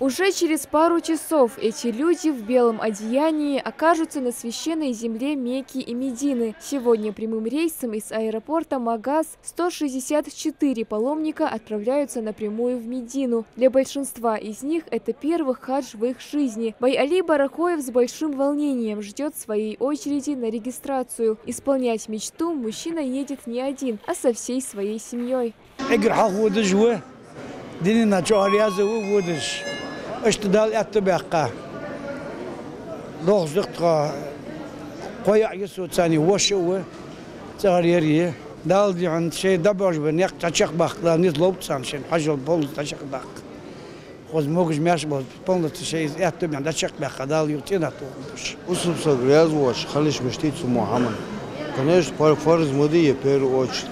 Уже через пару часов эти люди в белом одеянии окажутся на священной земле Мекки и Медины. Сегодня прямым рейсом из аэропорта Магаз 164 паломника отправляются напрямую в Медину. Для большинства из них это первый хадж в их жизни. Байали Барахоев с большим волнением ждет своей очереди на регистрацию. Исполнять мечту мужчина едет не один, а со всей своей семьей. اشتدال اتباقة لغز دقة قوي يسوع ثاني وشوا تغييرية دال دي عند شيء دبرج بنيق تشق باق لا نزلوب سانشين حجل بول تشق باق خوز موجش ماش بول بول شيء اتبع عند تشق باق دال يوتينا توش وصل صغير وش خليش مشتيت محمد كناش فرز مدية بير وش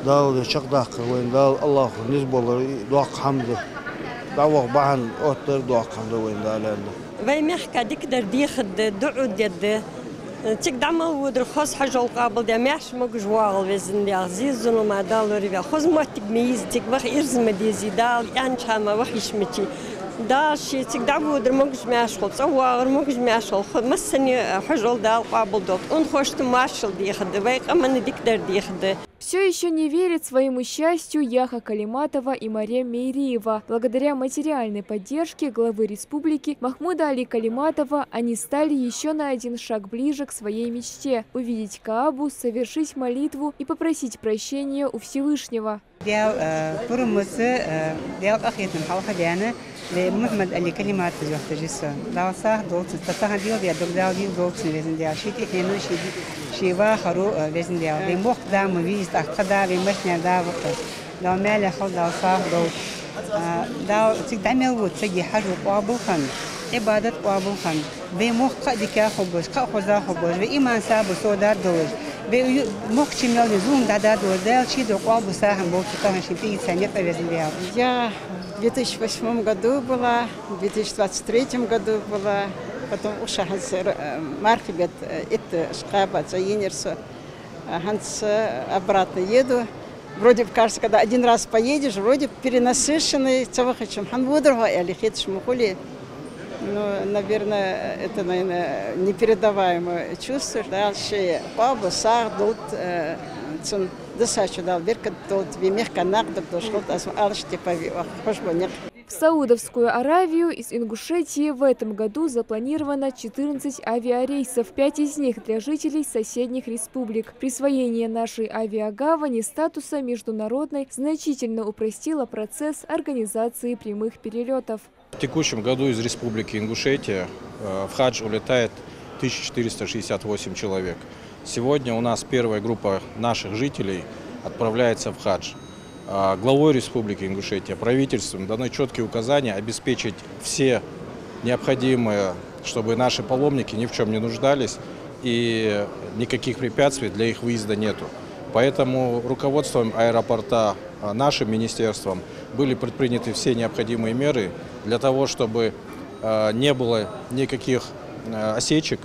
دال تشق باق وين دال الله نزبول دوق حمد دعوة بعن أوتر دوقان دوين دالنا. وين محكا دكتور ديخد دعود يد تقدر ما ودر خاص حاجة قابل ده ماش مجوال وزن ده عزيز وما دال ربع خاص ما تجميز تكبر إرزم ديزي دال يعني شام وحش متي دال شيء تقدر ودر ماش خلص أو ماش خلص مسني حاجة دال قابل دوت أنخشت ماشل ديخد ويق أمن دكتور ديخد. Все еще не верит своему счастью Яха Калиматова и Марем Мейриева. Благодаря материальной поддержке главы республики Махмуда Али Калиматова они стали еще на один шаг ближе к своей мечте – увидеть Каабу, совершить молитву и попросить прощения у Всевышнего. محمد علي كلمات وقت جسا لا صح دوت تتها ديو بيا دغ ديو دوت وزن ديا شيتي هنا شي واخرو وزن ديا بموقت دا مويز تاخدا بمشنا دا وقت لو مال خل دا صح دوت دا تقدمي وتجي حرو قابو خن عبادت قابو خن بموقت ديك خبز خذا خبز بإيمان ساب سودار دوت بموقت مال زوم دا دوت دا شي دو قابو ساهم بوت تاخن شيتي ثانيه وزن ديا Я в 2008 году была, в 2023 году была, потом ушахаз мархибет это шкаба заинерсу, ханс обратно еду. Вроде кажется, когда один раз поедешь, вроде перенасыщенный, цавахачем ханвудрова и алихит шмухули. Ну, наверное, это, наверное, непередаваемое чувство. Дальше бабу сах дут цун досачу дал верка дут вимех нагдак дошел тасм алшти пови хошбонек. В Саудовскую Аравию из Ингушетии в этом году запланировано 14 авиарейсов, 5 из них для жителей соседних республик. Присвоение нашей авиагавани статуса международной значительно упростило процесс организации прямых перелетов. В текущем году из республики Ингушетия в хадж улетает 1468 человек. Сегодня у нас первая группа наших жителей отправляется в хадж. Главой республики Ингушетия, правительством даны четкие указания обеспечить все необходимые, чтобы наши паломники ни в чем не нуждались и никаких препятствий для их выезда нету. Поэтому руководством аэропорта, нашим министерством были предприняты все необходимые меры для того, чтобы не было никаких осечек.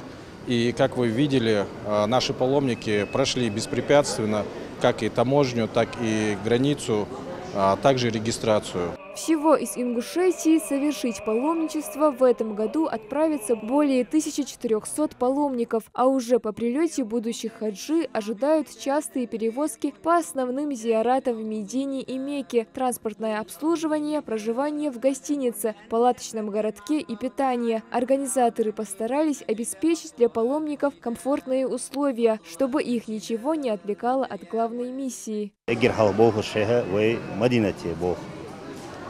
И, как вы видели, наши паломники прошли беспрепятственно как и таможню, так и границу, а также регистрацию. Всего из Ингушетии совершить паломничество в этом году отправится более 1400 паломников, а уже по прилете будущих хаджи ожидают частые перевозки по основным зиаратам в Медине и Мекке, транспортное обслуживание, проживание в гостинице, палаточном городке и питание. Организаторы постарались обеспечить для паломников комфортные условия, чтобы их ничего не отвлекало от главной миссии.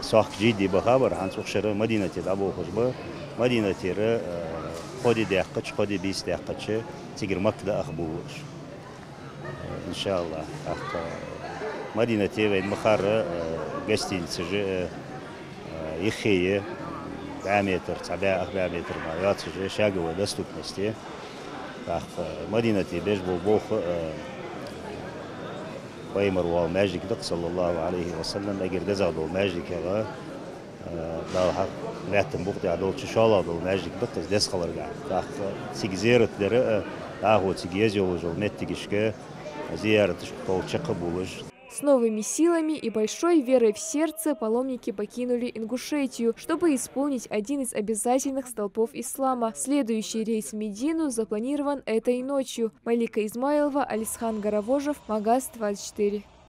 ساخت جدي بخبر عن سوق شراء مدينة أبو خشبة مدينة را خودي دقيقة خودي 20 دقيقة تيجر مكة أخبوش إن شاء الله مدينة وين مخارة قستين سج يخية بعمتر 4 متر ما ياتسج شاقة ودستوك نستي مدينة بيج بوخ ويمر وماجد دق صلى الله عليه وسلم أجر دزعوا ماجد كذا لا حق نعتم بقطع عدول ششالة دول ماجد دق دس خلر قاعد سيجزيرة درة هو سيجيزي وجو متجشكه زيارة شقول شقبولش. С новыми силами и большой верой в сердце паломники покинули Ингушетию, чтобы исполнить один из обязательных столпов ислама. Следующий рейс в Медину запланирован этой ночью. Малика Измайлова, Алисхан Горовожев, Магаз 24.